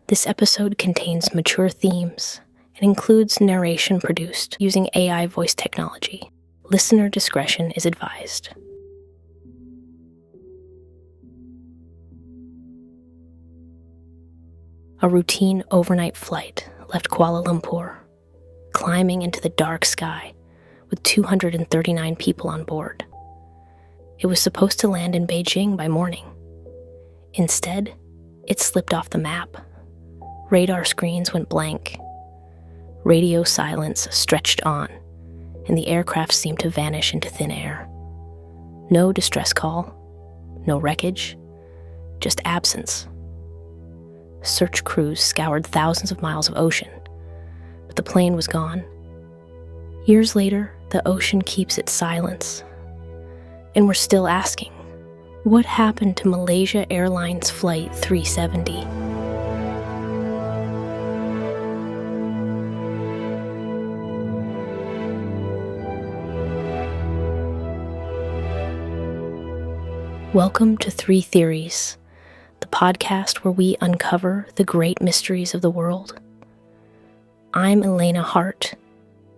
This episode contains mature themes and includes narration produced using AI voice technology. Listener discretion is advised. A routine overnight flight left Kuala Lumpur, climbing into the dark sky with 239 people on board. It was supposed to land in Beijing by morning. Instead, it slipped off the map. Radar screens went blank. Radio silence stretched on, and the aircraft seemed to vanish into thin air. No distress call, no wreckage, just absence. Search crews scoured thousands of miles of ocean, but the plane was gone. Years later, the ocean keeps its silence, and we're still asking, what happened to Malaysia Airlines Flight 370? Welcome to Three Theories, the podcast where we uncover the great mysteries of the world. I'm Elena Hart,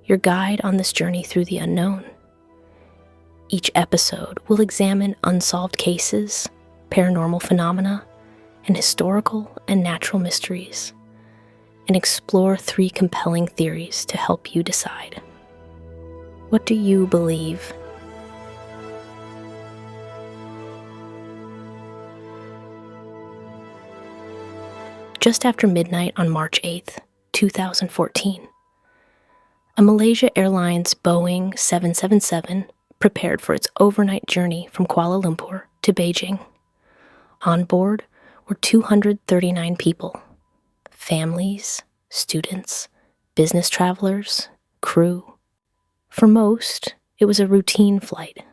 your guide on this journey through the unknown. Each episode will examine unsolved cases, paranormal phenomena, and historical and natural mysteries, and explore three compelling theories to help you decide. What do you believe? Just after midnight on March 8th, 2014, a Malaysia Airlines Boeing 777 prepared for its overnight journey from Kuala Lumpur to Beijing. On board were 239 people, families, students, business travelers, crew. For most, it was a routine flight,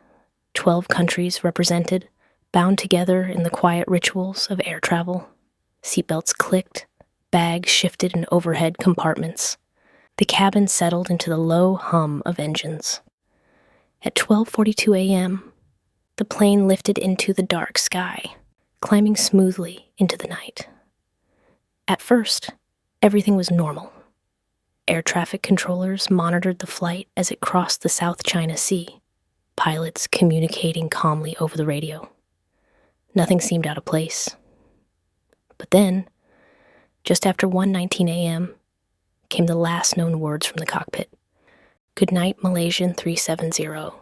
12 countries represented, bound together in the quiet rituals of air travel. Seatbelts clicked, bags shifted in overhead compartments. The cabin settled into the low hum of engines. At 12:42 a.m., the plane lifted into the dark sky, climbing smoothly into the night. At first, everything was normal. Air traffic controllers monitored the flight as it crossed the South China Sea, pilots communicating calmly over the radio. Nothing seemed out of place. But then, just after 1:19 a.m., came the last known words from the cockpit. "Good night, Malaysian 370,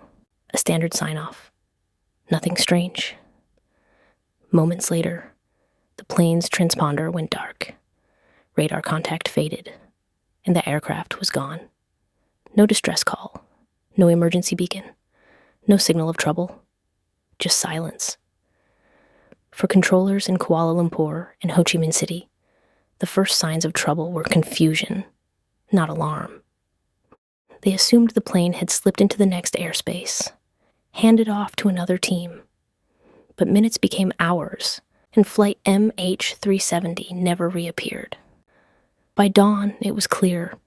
a standard sign-off. Nothing strange." Moments later, the plane's transponder went dark. Radar contact faded, and the aircraft was gone. No distress call, no emergency beacon, no signal of trouble, just silence. For controllers in Kuala Lumpur and Ho Chi Minh City, the first signs of trouble were confusion, not alarm. They assumed the plane had slipped into the next airspace, handed off to another team. But minutes became hours, and Flight MH370 never reappeared. By dawn, it was clear.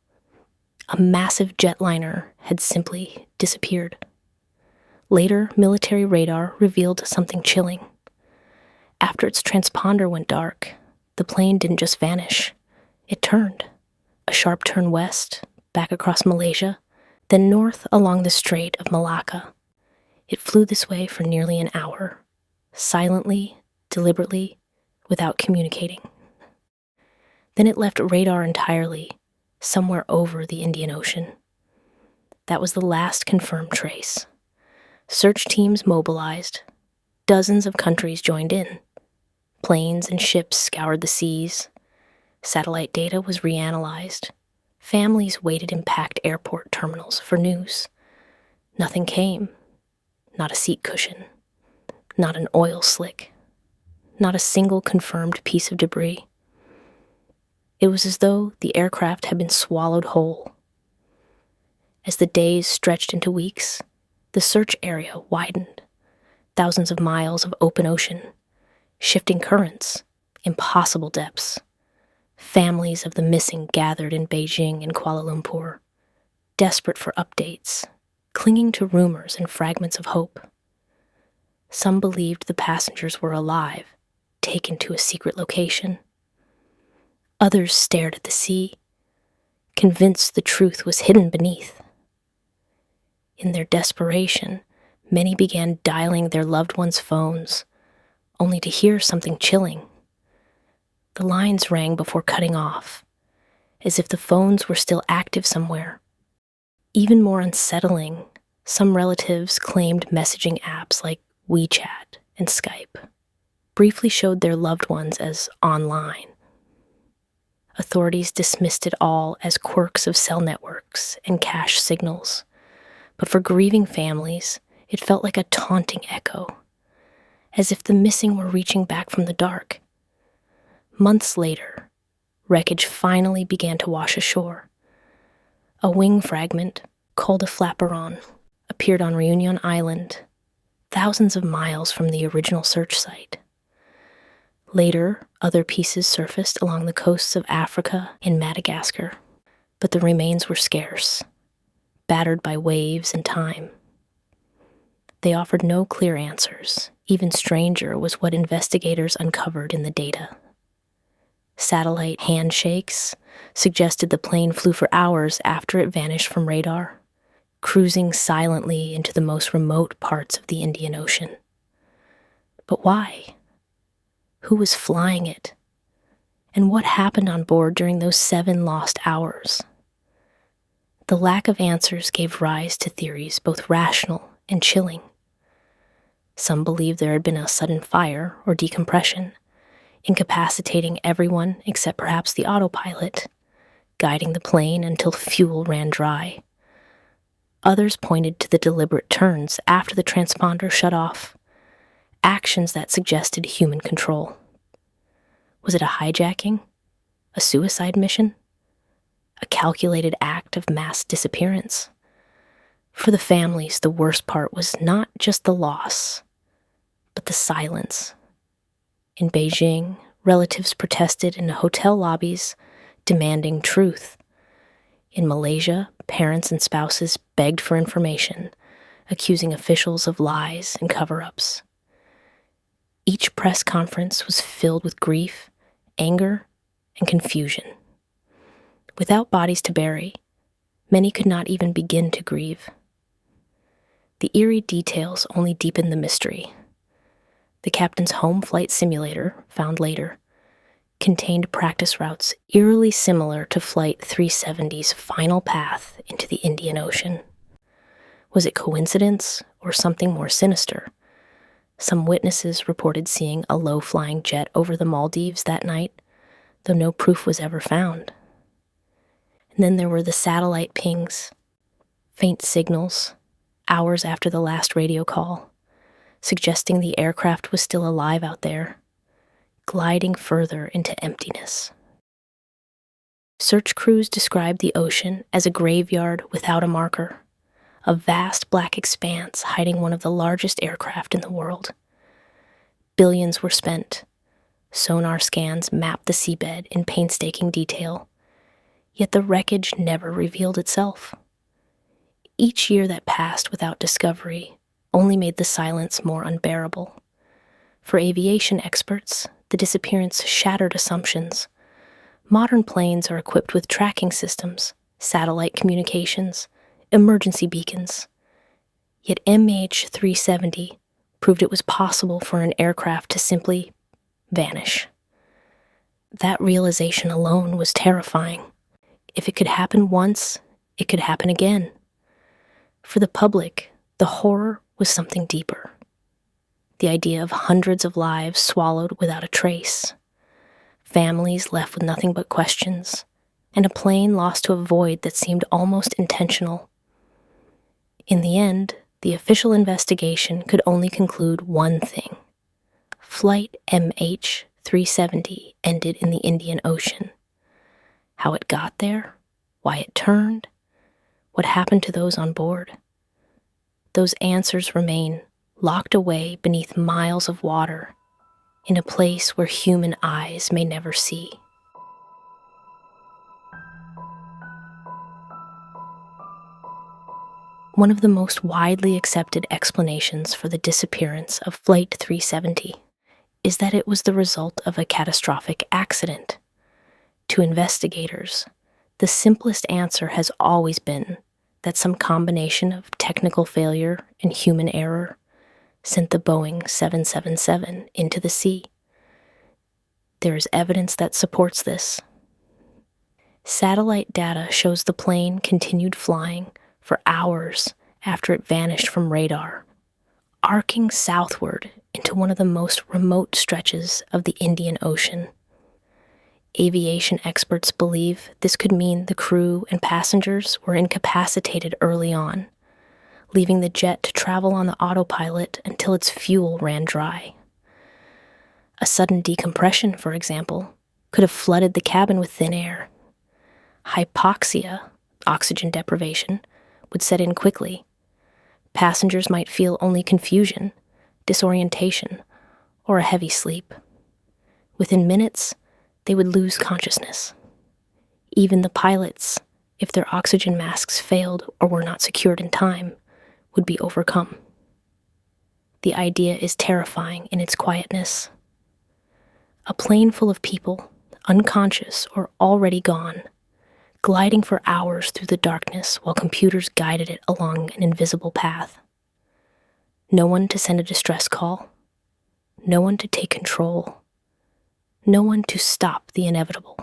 A massive jetliner had simply disappeared. Later, military radar revealed something chilling. After its transponder went dark, the plane didn't just vanish. It turned. A sharp turn west, back across Malaysia, then north along the Strait of Malacca. It flew this way for nearly an hour, silently, deliberately, without communicating. Then it left radar entirely, somewhere over the Indian Ocean. That was the last confirmed trace. Search teams mobilized. Dozens of countries joined in. Planes and ships scoured the seas. Satellite data was reanalyzed. Families waited in packed airport terminals for news. Nothing came. Not a seat cushion. Not an oil slick. Not a single confirmed piece of debris. It was as though the aircraft had been swallowed whole. As the days stretched into weeks, the search area widened. Thousands of miles of open ocean, shifting currents, impossible depths. Families of the missing gathered in Beijing and Kuala Lumpur, desperate for updates, clinging to rumors and fragments of hope. Some believed the passengers were alive, taken to a secret location. Others stared at the sea, convinced the truth was hidden beneath. In their desperation, many began dialing their loved ones' phones, only to hear something chilling. The lines rang before cutting off, as if the phones were still active somewhere. Even more unsettling, some relatives claimed messaging apps like WeChat and Skype briefly showed their loved ones as online. Authorities dismissed it all as quirks of cell networks and cache signals, but for grieving families, it felt like a taunting echo, as if the missing were reaching back from the dark. Months later, wreckage finally began to wash ashore. A wing fragment, called a flaperon, appeared on Reunion Island, thousands of miles from the original search site. Later, other pieces surfaced along the coasts of Africa and Madagascar, but the remains were scarce, battered by waves and time. They offered no clear answers. Even stranger was what investigators uncovered in the data. Satellite handshakes suggested the plane flew for hours after it vanished from radar, cruising silently into the most remote parts of the Indian Ocean. But why? Who was flying it? And what happened on board during those 7 lost hours? The lack of answers gave rise to theories both rational and chilling. Some believed there had been a sudden fire or decompression, incapacitating everyone except perhaps the autopilot, guiding the plane until fuel ran dry. Others pointed to the deliberate turns after the transponder shut off, actions that suggested human control. Was it a hijacking? A suicide mission? A calculated act of mass disappearance? For the families, the worst part was not just the loss, but the silence. In Beijing, relatives protested in hotel lobbies, demanding truth. In Malaysia, parents and spouses begged for information, accusing officials of lies and cover-ups. Each press conference was filled with grief, anger, and confusion. Without bodies to bury, many could not even begin to grieve. The eerie details only deepened the mystery. The captain's home flight simulator, found later, contained practice routes eerily similar to Flight 370's final path into the Indian Ocean. Was it coincidence or something more sinister? Some witnesses reported seeing a low-flying jet over the Maldives that night, though no proof was ever found. And then there were the satellite pings, faint signals, hours after the last radio call, suggesting the aircraft was still alive out there, gliding further into emptiness. Search crews described the ocean as a graveyard without a marker, a vast black expanse hiding one of the largest aircraft in the world. Billions were spent. Sonar scans mapped the seabed in painstaking detail, yet the wreckage never revealed itself. Each year that passed without discovery only made the silence more unbearable. For aviation experts, the disappearance shattered assumptions. Modern planes are equipped with tracking systems, satellite communications, emergency beacons. Yet MH370 proved it was possible for an aircraft to simply vanish. That realization alone was terrifying. If it could happen once, it could happen again. For the public, the horror was something deeper. The idea of hundreds of lives swallowed without a trace, families left with nothing but questions, and a plane lost to a void that seemed almost intentional. In the end, the official investigation could only conclude one thing. Flight MH370 ended in the Indian Ocean. How it got there, why it turned, what happened to those on board. Those answers remain locked away beneath miles of water, in a place where human eyes may never see. One of the most widely accepted explanations for the disappearance of Flight 370 is that it was the result of a catastrophic accident. To investigators, the simplest answer has always been that some combination of technical failure and human error sent the Boeing 777 into the sea. There is evidence that supports this. Satellite data shows the plane continued flying for hours after it vanished from radar, arcing southward into one of the most remote stretches of the Indian Ocean. Aviation experts believe this could mean the crew and passengers were incapacitated early on, leaving the jet to travel on the autopilot until its fuel ran dry. A sudden decompression, for example, could have flooded the cabin with thin air. Hypoxia, oxygen deprivation, would set in quickly. Passengers might feel only confusion, disorientation, or a heavy sleep. Within minutes, they would lose consciousness. Even the pilots, if their oxygen masks failed or were not secured in time, would be overcome. The idea is terrifying in its quietness. A plane full of people, unconscious or already gone, gliding for hours through the darkness while computers guided it along an invisible path. No one to send a distress call, no one to take control, no one to stop the inevitable.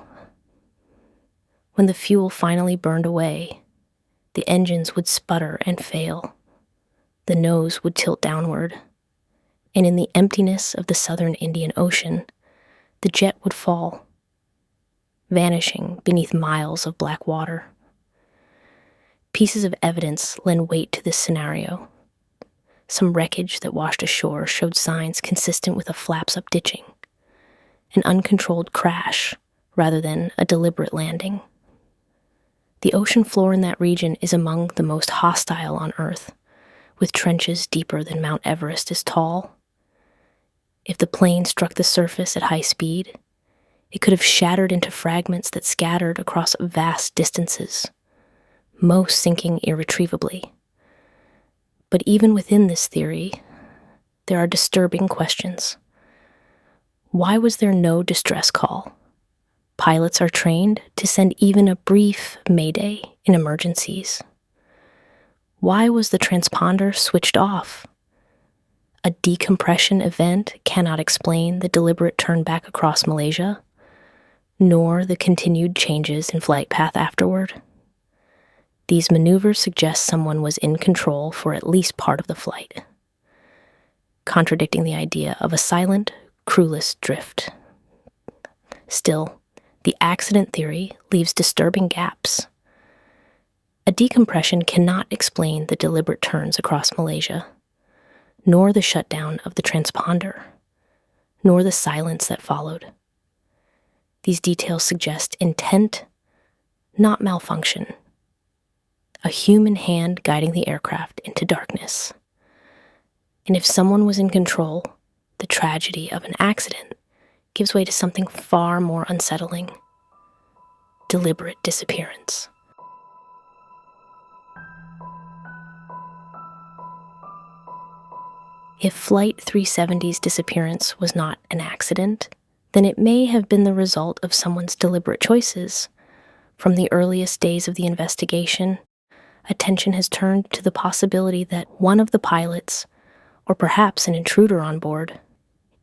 When the fuel finally burned away, the engines would sputter and fail. The nose would tilt downward, and in the emptiness of the southern Indian Ocean, the jet would fall, vanishing beneath miles of black water. Pieces of evidence lend weight to this scenario. Some wreckage that washed ashore showed signs consistent with a flaps-up ditching, an uncontrolled crash rather than a deliberate landing. The ocean floor in that region is among the most hostile on Earth, with trenches deeper than Mount Everest is tall. If the plane struck the surface at high speed, it could have shattered into fragments that scattered across vast distances, most sinking irretrievably. But even within this theory, there are disturbing questions. Why was there no distress call? Pilots are trained to send even a brief mayday in emergencies. Why was the transponder switched off? A decompression event cannot explain the deliberate turn back across Malaysia, nor the continued changes in flight path afterward. These maneuvers suggest someone was in control for at least part of the flight, contradicting the idea of a silent, crewless drift. Still, the accident theory leaves disturbing gaps. A decompression cannot explain the deliberate turns across Malaysia, nor the shutdown of the transponder, nor the silence that followed. These details suggest intent, not malfunction. A human hand guiding the aircraft into darkness. And if someone was in control, the tragedy of an accident gives way to something far more unsettling: deliberate disappearance. If Flight 370's disappearance was not an accident, then it may have been the result of someone's deliberate choices. From the earliest days of the investigation, attention has turned to the possibility that one of the pilots, or perhaps an intruder on board,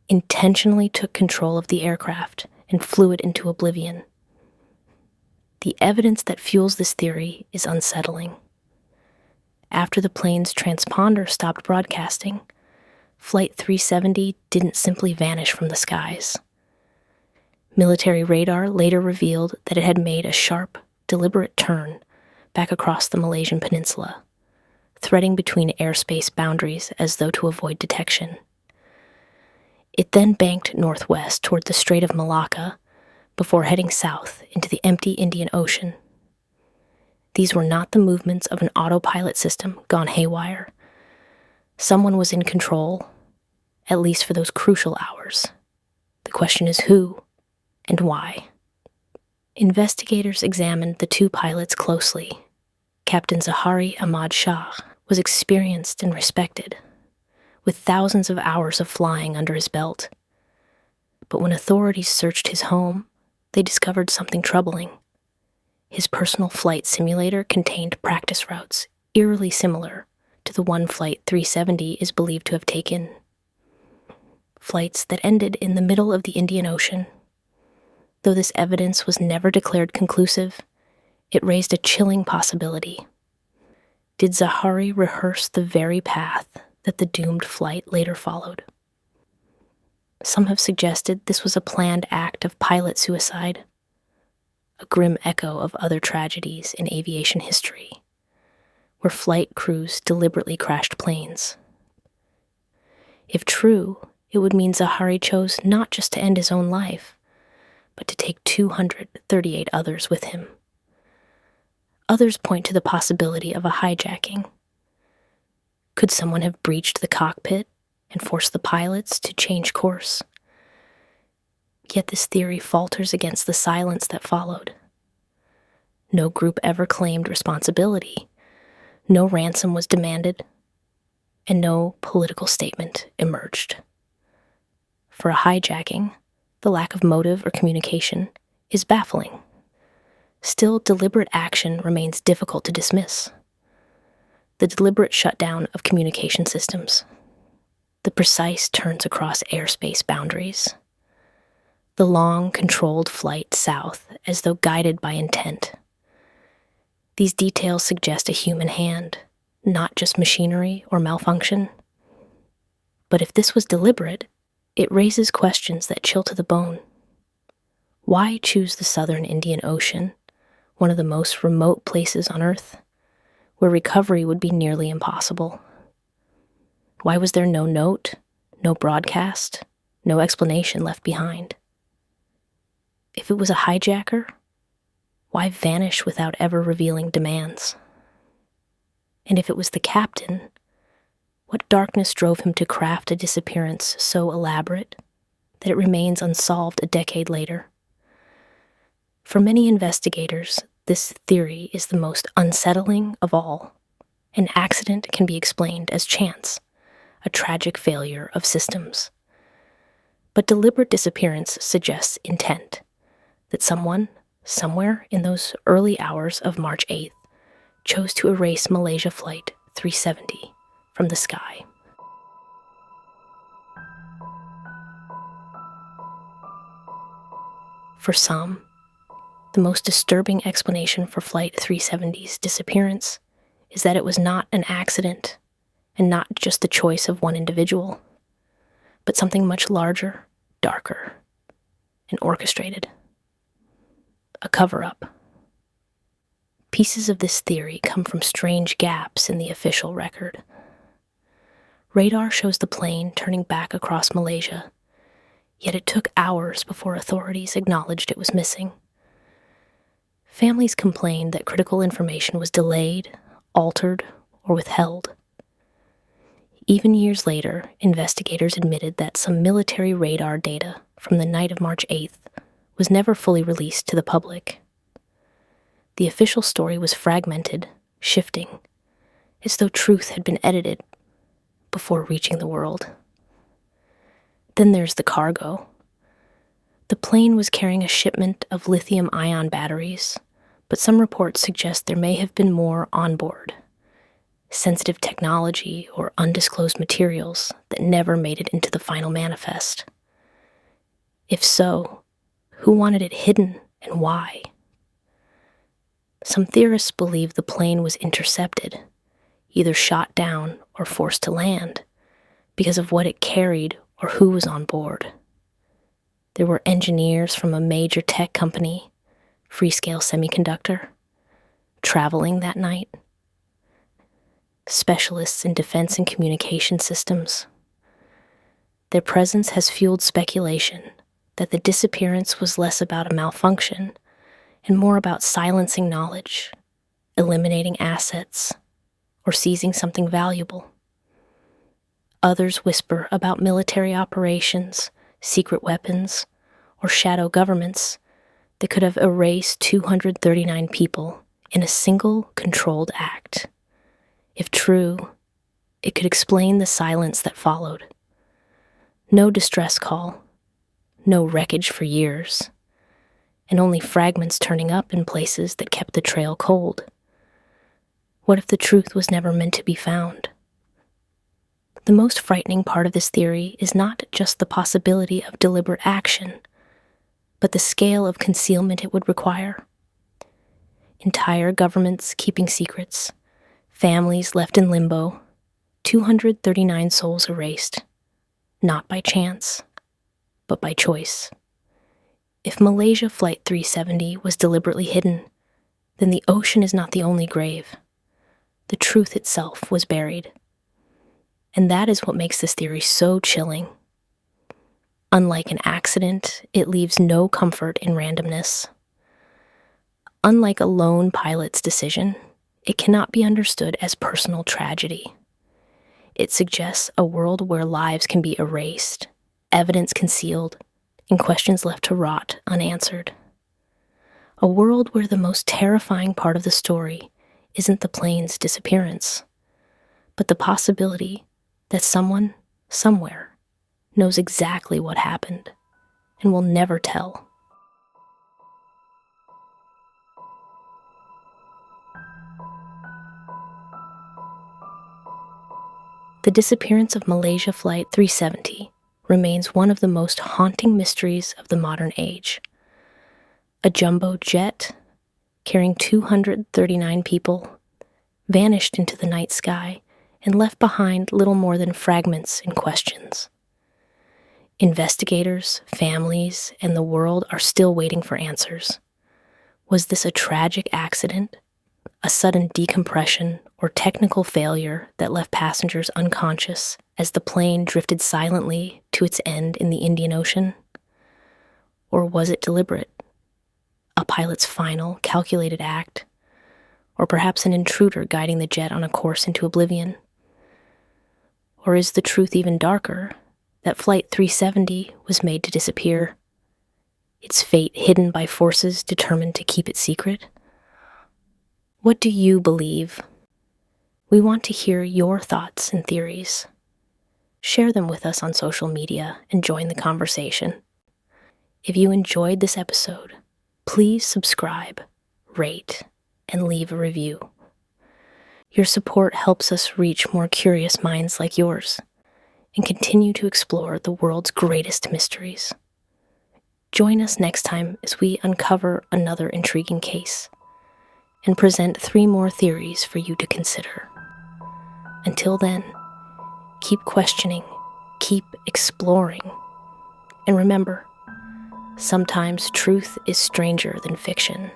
intentionally took control of the aircraft and flew it into oblivion. The evidence that fuels this theory is unsettling. After the plane's transponder stopped broadcasting, Flight 370 didn't simply vanish from the skies. Military radar later revealed that it had made a sharp, deliberate turn back across the Malaysian peninsula, threading between airspace boundaries as though to avoid detection. It then banked northwest toward the Strait of Malacca before heading south into the empty Indian Ocean. These were not the movements of an autopilot system gone haywire. Someone was in control, at least for those crucial hours. The question is who and why. Investigators examined the two pilots closely. Captain Zahari Ahmad Shah was experienced and respected, with thousands of hours of flying under his belt. But when authorities searched his home, they discovered something troubling. His personal flight simulator contained practice routes eerily similar to the one Flight 370 is believed to have taken. Flights that ended in the middle of the Indian Ocean. Though this evidence was never declared conclusive, it raised a chilling possibility. Did Zahari rehearse the very path that the doomed flight later followed? Some have suggested this was a planned act of pilot suicide, a grim echo of other tragedies in aviation history, where flight crews deliberately crashed planes. If true, it would mean Zahari chose not just to end his own life, but to take 238 others with him. Others point to the possibility of a hijacking. Could someone have breached the cockpit and forced the pilots to change course? Yet this theory falters against the silence that followed. No group ever claimed responsibility, no ransom was demanded, and no political statement emerged. For a hijacking, the lack of motive or communication is baffling. Still, deliberate action remains difficult to dismiss. The deliberate shutdown of communication systems, the precise turns across airspace boundaries, the long, controlled flight south as though guided by intent. These details suggest a human hand, not just machinery or malfunction. But if this was deliberate, it raises questions that chill to the bone. Why choose the southern Indian Ocean, one of the most remote places on Earth, where recovery would be nearly impossible? Why was there no note, no broadcast, no explanation left behind? If it was a hijacker, why vanish without ever revealing demands? And if it was the captain, what darkness drove him to craft a disappearance so elaborate that it remains unsolved a decade later? For many investigators, this theory is the most unsettling of all. An accident can be explained as chance, a tragic failure of systems. But deliberate disappearance suggests intent, that someone, somewhere in those early hours of March 8th, chose to erase Malaysia Flight 370 from the sky. For some, the most disturbing explanation for Flight 370's disappearance is that it was not an accident and not just the choice of one individual, but something much larger, darker, and orchestrated. A cover-up. Pieces of this theory come from strange gaps in the official record. Radar shows the plane turning back across Malaysia, yet it took hours before authorities acknowledged it was missing. Families complained that critical information was delayed, altered, or withheld. Even years later, investigators admitted that some military radar data from the night of March 8th was never fully released to the public. The official story was fragmented, shifting, as though truth had been edited before reaching the world. Then there's the cargo. The plane was carrying a shipment of lithium-ion batteries, but some reports suggest there may have been more on board. Sensitive technology or undisclosed materials that never made it into the final manifest. If so, who wanted it hidden and why? Some theorists believe the plane was intercepted, either shot down or forced to land, because of what it carried or who was on board. There were engineers from a major tech company, Freescale Semiconductor, traveling that night. Specialists in defense and communication systems. Their presence has fueled speculation that the disappearance was less about a malfunction and more about silencing knowledge, eliminating assets, or seizing something valuable. Others whisper about military operations, secret weapons, or shadow governments that could have erased 239 people in a single controlled act. If true, it could explain the silence that followed. No distress call, no wreckage for years, and only fragments turning up in places that kept the trail cold? What if the truth was never meant to be found? The most frightening part of this theory is not just the possibility of deliberate action, but the scale of concealment it would require. Entire governments keeping secrets, families left in limbo, 239 souls erased, not by chance, but by choice. If Malaysia Flight 370 was deliberately hidden, then the ocean is not the only grave. The truth itself was buried. And that is what makes this theory so chilling. Unlike an accident, it leaves no comfort in randomness. Unlike a lone pilot's decision, it cannot be understood as personal tragedy. It suggests a world where lives can be erased, evidence concealed, and questions left to rot unanswered. A world where the most terrifying part of the story isn't the plane's disappearance, but the possibility that someone, somewhere, knows exactly what happened and will never tell. The disappearance of Malaysia Flight 370 remains one of the most haunting mysteries of the modern age. A jumbo jet carrying 239 people vanished into the night sky and left behind little more than fragments and questions. Investigators, families, and the world are still waiting for answers. Was this a tragic accident, a sudden decompression, or technical failure that left passengers unconscious as the plane drifted silently to its end in the Indian Ocean? Or was it deliberate? A pilot's final, calculated act? Or perhaps an intruder guiding the jet on a course into oblivion? Or is the truth even darker, that Flight 370 was made to disappear, its fate hidden by forces determined to keep it secret? What do you believe? We want to hear your thoughts and theories. Share them with us on social media and join the conversation. If you enjoyed this episode, please subscribe, rate, and leave a review. Your support helps us reach more curious minds like yours and continue to explore the world's greatest mysteries. Join us next time as we uncover another intriguing case and present 3 more theories for you to consider. Until then, keep questioning, keep exploring, and remember, sometimes truth is stranger than fiction.